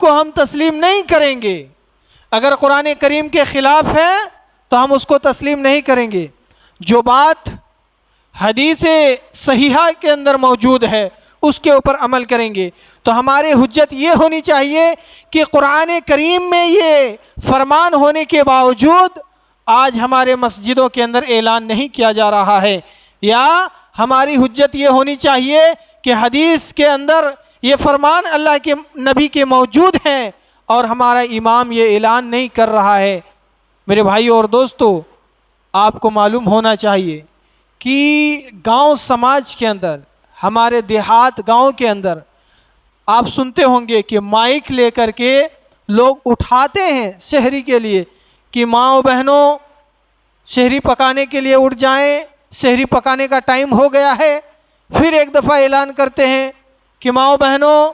کو ہم تسلیم نہیں کریں گے. اگر قرآن کریم کے خلاف ہے تو ہم اس کو تسلیم نہیں کریں گے. جو بات حدیث صحیحہ کے اندر موجود ہے اس کے اوپر عمل کریں گے. تو ہماری حجت یہ ہونی چاہیے کہ قرآن کریم میں یہ فرمان ہونے کے باوجود آج ہمارے مسجدوں کے اندر اعلان نہیں کیا جا رہا ہے. یا ہماری حجت یہ ہونی چاہیے کہ حدیث کے اندر یہ فرمان اللہ کے نبی کے موجود ہیں اور ہمارا امام یہ اعلان نہیں کر رہا ہے. میرے بھائیو اور دوستو، آپ کو معلوم ہونا چاہیے کہ گاؤں سماج کے اندر، ہمارے دیہات گاؤں کے اندر آپ سنتے ہوں گے کہ مائک لے کر کے لوگ اٹھاتے ہیں شہری کے لیے کہ ماؤں بہنوں شہری پکانے کے لیے اٹھ جائیں، شہری پکانے کا ٹائم ہو گیا ہے. پھر ایک دفعہ اعلان کرتے ہیں کہ ماؤں بہنوں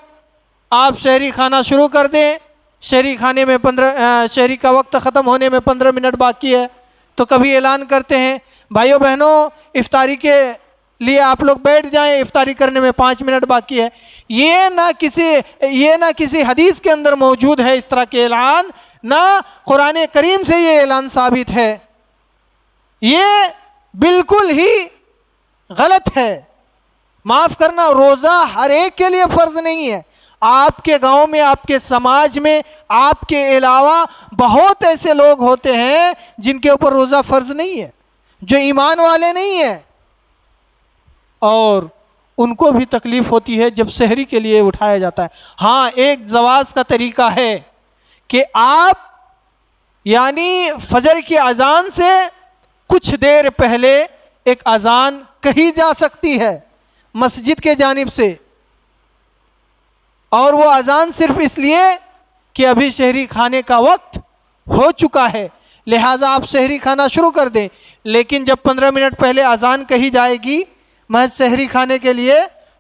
آپ شہری کھانا شروع کر دیں، شہری کھانے میں شہری کا وقت ختم ہونے میں 15 منٹ باقی ہے. تو کبھی اعلان کرتے ہیں بھائیوں بہنوں افطاری کے لیے آپ لوگ بیٹھ جائیں، افطاری کرنے میں 5 منٹ باقی ہے. یہ نہ کسی حدیث کے اندر موجود ہے اس طرح کے اعلان، نہ قرآن کریم سے یہ اعلان ثابت ہے. یہ بالکل ہی غلط ہے. معاف کرنا، روزہ ہر ایک کے لیے فرض نہیں ہے. آپ کے گاؤں میں، آپ کے سماج میں آپ کے علاوہ بہت ایسے لوگ ہوتے ہیں جن کے اوپر روزہ فرض نہیں ہے، جو ایمان والے نہیں ہیں، اور ان کو بھی تکلیف ہوتی ہے جب سحری کے لیے اٹھایا جاتا ہے. ہاں، ایک زواج کا طریقہ ہے کہ آپ یعنی فجر کی اذان سے کچھ دیر پہلے ایک اذان کہی جا سکتی ہے مسجد کے جانب سے، اور وہ اذان صرف اس لیے کہ ابھی سحری کھانے کا وقت ہو چکا ہے، لہٰذا آپ سحری کھانا شروع کر دیں. لیکن جب 15 منٹ پہلے اذان کہی جائے گی محض سحری کھانے کے لیے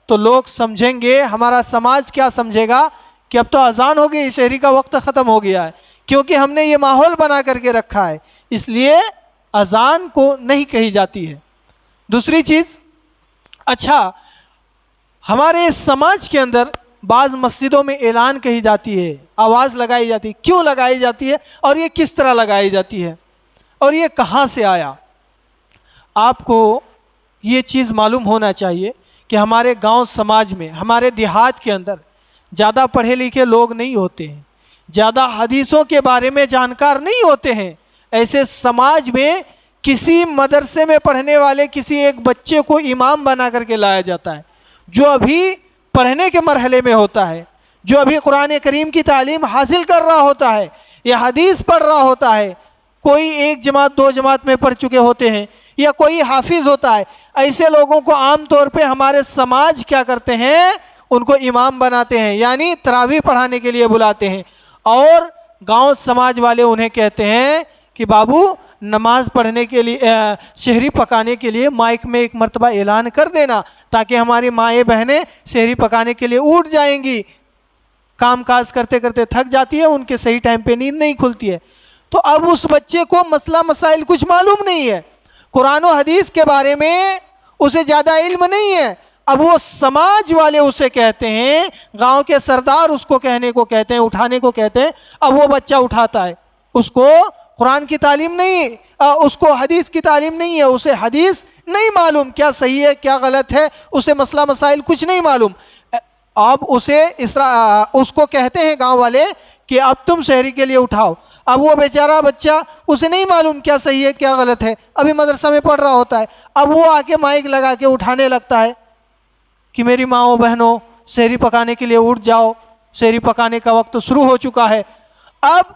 تو لوگ سمجھیں گے، ہمارا سماج کیا سمجھے گا کہ اب تو اذان ہو گئی، سحری کا وقت ختم ہو گیا ہے، کیونکہ ہم نے یہ ماحول بنا کر کے رکھا ہے، اس لیے اذان کو نہیں کہی جاتی ہے. دوسری چیز، اچھا ہمارے سماج کے اندر بعض مسجدوں میں اعلان کہی جاتی ہے، آواز لگائی جاتی ہے. کیوں لگائی جاتی ہے اور یہ کس طرح لگائی جاتی ہے اور یہ کہاں سے آیا؟ آپ کو یہ چیز معلوم ہونا چاہیے کہ ہمارے گاؤں سماج میں، ہمارے دیہات کے اندر زیادہ پڑھے لکھے لوگ نہیں ہوتے ہیں، زیادہ حدیثوں کے بارے میں جانکار نہیں ہوتے ہیں. ایسے سماج میں کسی مدرسے میں پڑھنے والے کسی ایک بچے کو امام بنا کر کے لایا جاتا ہے، جو ابھی پڑھنے کے مرحلے میں ہوتا ہے، جو ابھی قرآن کریم کی تعلیم حاصل کر رہا ہوتا ہے یا حدیث پڑھ رہا ہوتا ہے. کوئی 1 جماعت 2 جماعت میں پڑھ چکے ہوتے ہیں یا کوئی حافظ ہوتا ہے. ایسے لوگوں کو عام طور پہ ہمارے سماج کیا کرتے ہیں، ان کو امام بناتے ہیں، یعنی تراویح پڑھانے کے لیے بلاتے ہیں، اور گاؤں سماج والے انہیں کہتے ہیں کہ بابو نماز پڑھنے کے لیے، سحری پکانے کے لیے مائک میں ایک مرتبہ اعلان کر دینا تاکہ ہماری مائیں بہنیں سحری پکانے کے لیے اٹھ جائیں گی. کام کاج کرتے کرتے تھک جاتی ہے، ان کے صحیح ٹائم پہ نیند نہیں کھلتی ہے. تو اب اس بچے کو مسئلہ مسائل کچھ معلوم نہیں ہے، قرآن و حدیث کے بارے میں اسے زیادہ علم نہیں ہے. اب وہ سماج والے اسے کہتے ہیں، گاؤں کے سردار اس کو کہنے کو کہتے ہیں، اٹھانے کو کہتے ہیں. اب وہ بچہ اٹھاتا ہے، اس کو قرآن کی تعلیم نہیں، اس کو حدیث کی تعلیم نہیں ہے، اسے حدیث نہیں معلوم کیا صحیح ہے کیا غلط ہے، اسے مسئلہ مسائل کچھ نہیں معلوم. اب اس کو کہتے ہیں گاؤں والے کہ اب تم سحری کے لیے اٹھاؤ. اب وہ بیچارہ بچہ، اسے نہیں معلوم کیا صحیح ہے کیا غلط ہے، ابھی مدرسہ میں پڑھ رہا ہوتا ہے. اب وہ آ کے مائک لگا کے اٹھانے لگتا ہے کہ میری ماؤں بہنوں سحری پکانے کے لیے اٹھ جاؤ، سحری پکانے کا وقت شروع ہو چکا ہے. اب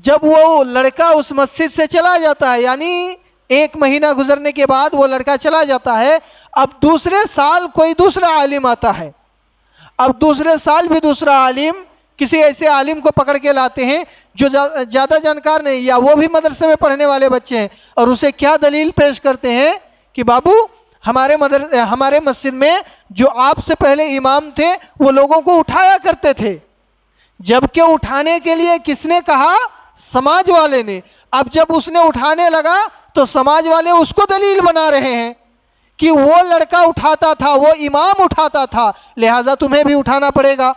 جب وہ لڑکا اس مسجد سے چلا جاتا ہے، یعنی 1 مہینہ گزرنے کے بعد وہ لڑکا چلا جاتا ہے، اب دوسرے سال کوئی دوسرا عالم آتا ہے. اب دوسرے سال بھی دوسرا عالم، کسی ایسے عالم کو پکڑ کے لاتے ہیں جو زیادہ جانکار نہیں، یا وہ بھی مدرسے میں پڑھنے والے بچے ہیں، اور اسے کیا دلیل پیش کرتے ہیں کہ بابو ہمارے مسجد میں جو آپ سے پہلے امام تھے وہ لوگوں کو اٹھایا کرتے تھے. جبکہ اٹھانے کے لیے کس نے کہا؟ سماج والے نے. اب جب اس نے اٹھانے لگا تو سماج والے اس کو دلیل بنا رہے ہیں کہ وہ لڑکا اٹھاتا تھا، وہ امام اٹھاتا تھا، لہٰذا تمہیں بھی اٹھانا پڑے گا.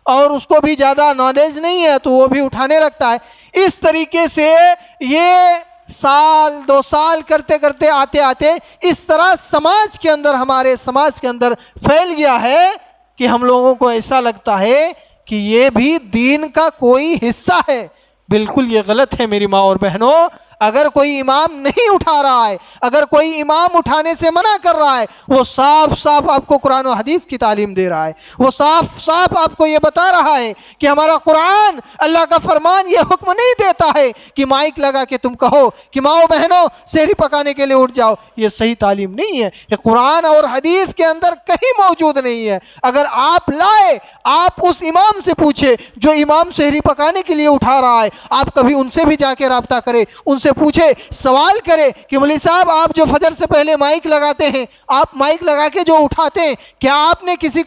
اور اس کو بھی زیادہ نالج نہیں ہے تو وہ بھی اٹھانے لگتا ہے۔ اس طریقے سے یہ سال 2 سال کرتے کرتے آتے آتے اس طرح سماج کے اندر، ہمارے سماج کے اندر پھیل گیا ہے کہ ہم لوگوں کو ایسا لگتا ہے کہ یہ بھی دین کا کوئی حصہ ہے۔ بالکل یہ غلط ہے میری ماں اور بہنوں۔ اگر کوئی امام نہیں اٹھا رہا ہے، اگر کوئی امام اٹھانے سے منع کر رہا ہے، وہ صاف صاف آپ کو قرآن و حدیث کی تعلیم دے رہا ہے، وہ صاف صاف آپ کو یہ بتا رہا ہے کہ ہمارا قرآن، اللہ کا فرمان یہ حکم نہیں دیتا ہے کہ مائک لگا کے تم کہو کہ ماؤ بہنوں سحری پکانے کے لیے اٹھ جاؤ۔ یہ صحیح تعلیم نہیں ہے، یہ قرآن اور حدیث کے اندر کہیں موجود نہیں ہے۔ اگر آپ لائے، آپ اس امام سے پوچھے جو امام سحری پکانے کے لیے اٹھا رہا ہے، آپ کبھی ان سے بھی جا کے رابطہ کرے، ان سے پوچھے، سوال کرے کہ مولوی صاحب آپ جو فجر سے پہلے مائک لگاتے ہیں، آپ مائک لگا کے جو اٹھاتے ہیں، کیا آپ نے کسی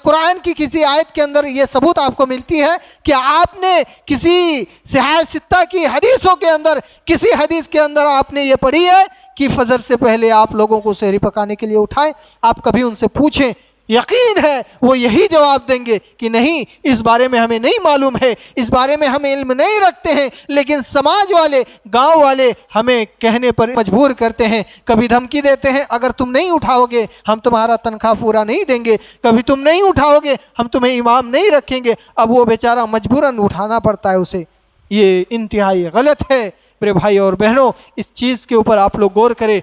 قرآن کی کسی آیت کے اندر یہ ثبوت آپ کو ملتی ہے؟ کیا آپ نے کسی صحاح ستہ کی حدیثوں کے اندر، کسی حدیث کے اندر آپ نے یہ پڑھی ہے کہ فجر سے پہلے آپ لوگوں کو سحری پکانے کے لیے اٹھائیں؟ آپ کبھی ان سے پوچھیں، یقین ہے وہ یہی جواب دیں گے کہ نہیں، اس بارے میں ہمیں نہیں معلوم ہے، اس بارے میں ہم علم نہیں رکھتے ہیں، لیکن سماج والے، گاؤں والے ہمیں کہنے پر مجبور کرتے ہیں، کبھی دھمکی دیتے ہیں اگر تم نہیں اٹھاؤ گے ہم تمہارا تنخواہ پورا نہیں دیں گے، کبھی تم نہیں اٹھاؤ گے ہم تمہیں امام نہیں رکھیں گے۔ اب وہ بیچارہ مجبوراً اٹھانا پڑتا ہے اسے۔ یہ انتہائی غلط ہے۔ میرے بھائی اور بہنوں، اس چیز کے اوپر آپ لوگ غور کریں۔